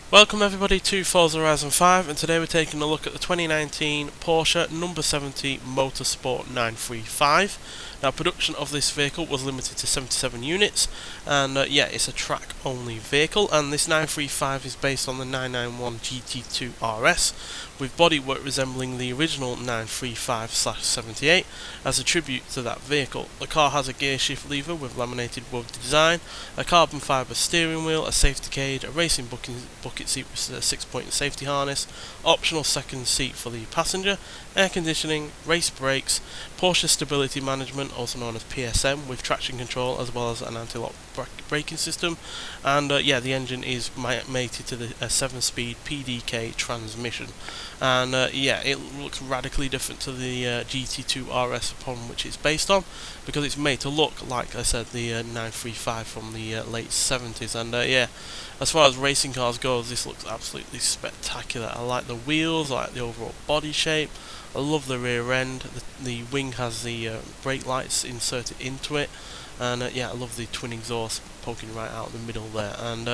Welcome everybody to Forza Horizon 5, and today we're taking a look at the 2019 Porsche number 70 Motorsport 935. Now, production of this vehicle was limited to 77 units, and it's a track only vehicle, and this 935 is based on the 991 GT2 RS with bodywork resembling the original 935/78 as a tribute to that vehicle. The car has a gear shift lever with laminated wood design, a carbon fibre steering wheel, a safety cage, a racing bucket seat with a 6-point safety harness, optional second seat for the passenger, air conditioning, race brakes, Porsche stability management, also known as PSM, with traction control as well as an anti-lock braking system, and the engine is mated to the 7-speed PDK transmission, and it looks radically different to the GT2 RS upon which it's based on, because it's made to look, like I said, the 935 from the late 70s, and as far as racing cars goes, this looks absolutely spectacular. I like the wheels, I like the overall body shape, I love the rear end. The wing has the brake lights inserted into it, and I love the twin exhaust poking right out the middle there. And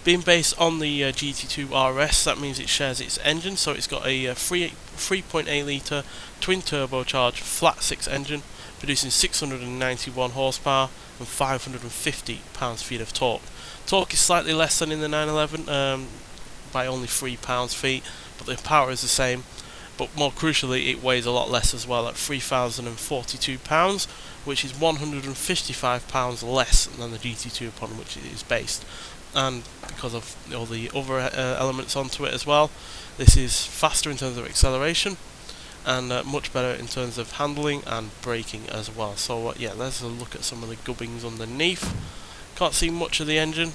being based on the GT2 RS, that means it shares its engine, so it's got a 3.8 litre twin turbocharged flat 6 engine producing 691 horsepower and 550 pounds-feet of torque. Torque is slightly less than in the 911 by only 3 pounds-feet, but the power is the same. But more crucially, it weighs a lot less as well, at 3,042 pounds, which is 155 pounds less than the GT2 upon which it is based. And because of all the other elements onto it as well, this is faster in terms of acceleration and much better in terms of handling and braking as well. So let's look at some of the gubbings underneath. Can't see much of the engine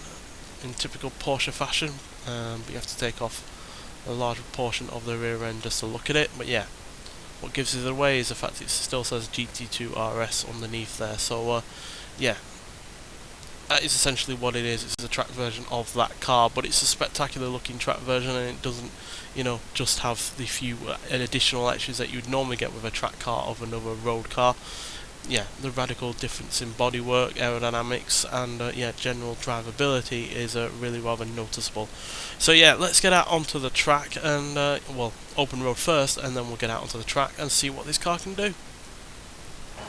in typical Porsche fashion, but you have to take off a large portion of the rear end just to look at it. But what gives it away is the fact it still says GT2 RS underneath there. So that is essentially what it is. It's a track version of that car, but it's a spectacular looking track version, and it doesn't just have the few additional extras that you would normally get with a track car of another road car. The radical difference in bodywork, aerodynamics, and general drivability is really rather noticeable. So let's get out onto the track and open road first, and then we'll get out onto the track and see what this car can do.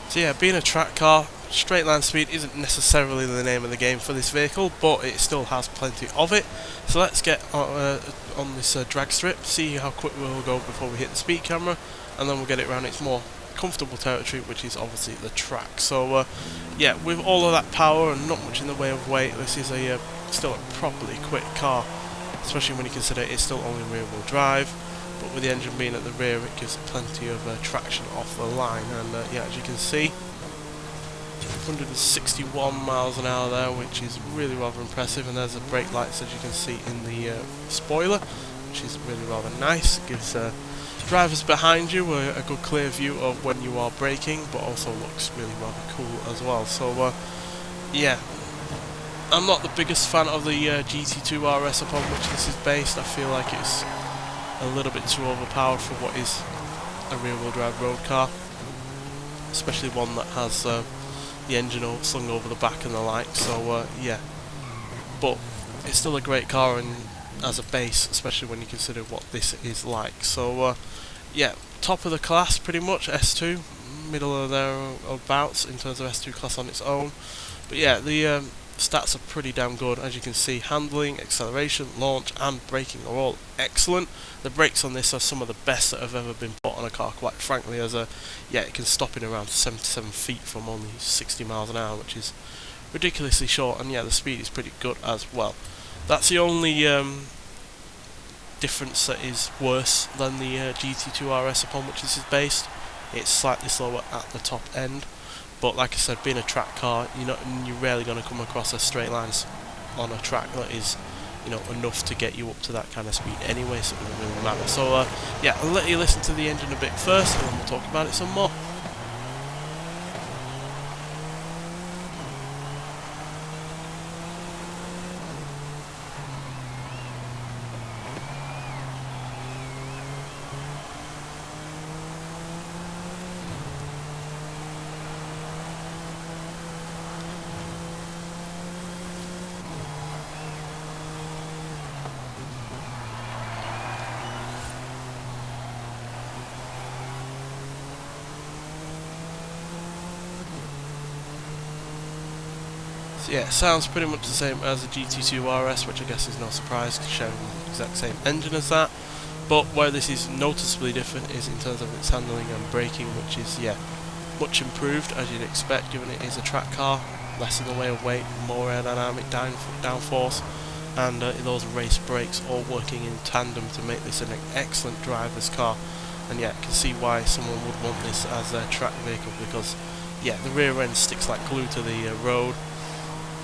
So being a track car, straight line speed isn't necessarily the name of the game for this vehicle, but it still has plenty of it. So let's get on this drag strip, see how quick we'll go before we hit the speed camera, and then we'll get it around its more comfortable territory, which is obviously the track. So with all of that power and not much in the way of weight, this is still a properly quick car, especially when you consider it's still only rear wheel drive, but with the engine being at the rear, it gives plenty of traction off the line. And as you can see, 161 miles an hour there, which is really rather impressive. And there's the brake lights, as you can see in the spoiler, which is really rather nice. It gives drivers behind you a good clear view of when you are braking, but also looks really rather cool as well. So I'm not the biggest fan of the GT2 RS upon which this is based. I feel like it's a little bit too overpowered for what is a rear wheel drive road car, especially one that has the engine slung over the back and the like. So but it's still a great car, and as a base, especially when you consider what this is like. So top of the class pretty much, S2, middle of thereabouts in terms of S2 class on its own. But the stats are pretty damn good. As you can see, handling, acceleration, launch and braking are all excellent. The brakes on this are some of the best that have ever been put on a car, quite frankly, as it can stop in around 77 feet from only 60 miles an hour, which is ridiculously short, and the speed is pretty good as well. That's the only difference that is worse than the GT2 RS upon which this is based. It's slightly slower at the top end, but like I said, being a track car, you're rarely going to come across a straight lines on a track that is enough to get you up to that kind of speed anyway, so it doesn't really matter. So I'll let you listen to the engine a bit first, and then we'll talk about it some more. yeah, it sounds pretty much the same as the GT2 RS, which I guess is no surprise, sharing the exact same engine as that. But where this is noticeably different is in terms of its handling and braking, which is, yeah, much improved as you'd expect, given it is a track car. Less in the way of weight, more aerodynamic downforce, and those race brakes all working in tandem to make this an excellent driver's car. And yeah, you can see why someone would want this as their track vehicle, because yeah, the rear end sticks like glue to the road.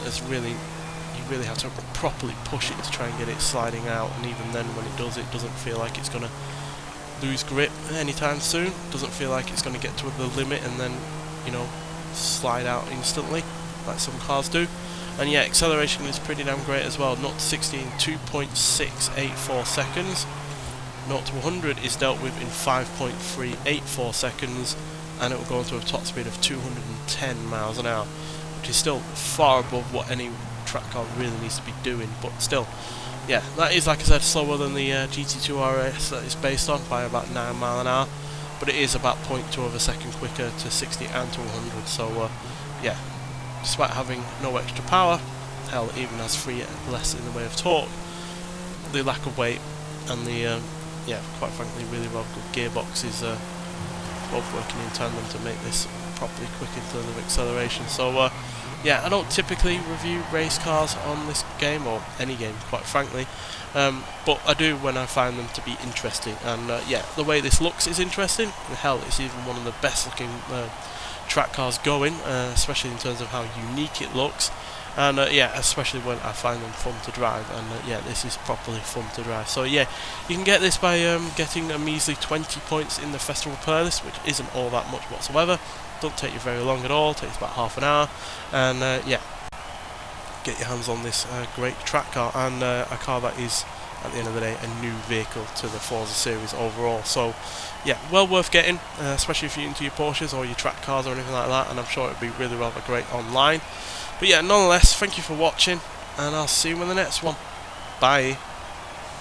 You really have to properly push it to try and get it sliding out, and even then when it doesn't feel like it's going to lose grip anytime soon. Doesn't feel like it's going to get to the limit and then, you know, slide out instantly like some cars do. And yeah, acceleration is pretty damn great as well. 0 to 60 in 2.684 seconds. 0 to 100 is dealt with in 5.384 seconds, and it will go into a top speed of 210 miles an hour, which is still far above what any track car really needs to be doing. But still, yeah, that is, like I said, slower than the GT2 RS that it's based on by about 9 miles an hour, but it is about 0.2 of a second quicker to 60 and to 100. So yeah, despite having no extra power, hell, it even has 3 less in the way of torque. The lack of weight and the yeah, quite frankly, really well good gearbox is both working in tandem to make this properly quick in terms of acceleration. So yeah, I don't typically review race cars on this game, or any game quite frankly, but I do when I find them to be interesting. And yeah, the way this looks is interesting, and hell, it's even one of the best looking track cars going, especially in terms of how unique it looks. And yeah, especially when I find them fun to drive, and yeah, this is properly fun to drive. So yeah, you can get this by getting a measly 20 points in the festival playlist, which isn't all that much whatsoever. Don't take you very long at all, takes about half an hour, and yeah, get your hands on this great track car, and a car that is, at the end of the day, a new vehicle to the Forza series overall. So yeah, well worth getting, especially if you're into your Porsches or your track cars or anything like that, and I'm sure it'd be really rather great online. But yeah, nonetheless, thank you for watching, and I'll see you in the next one. Bye.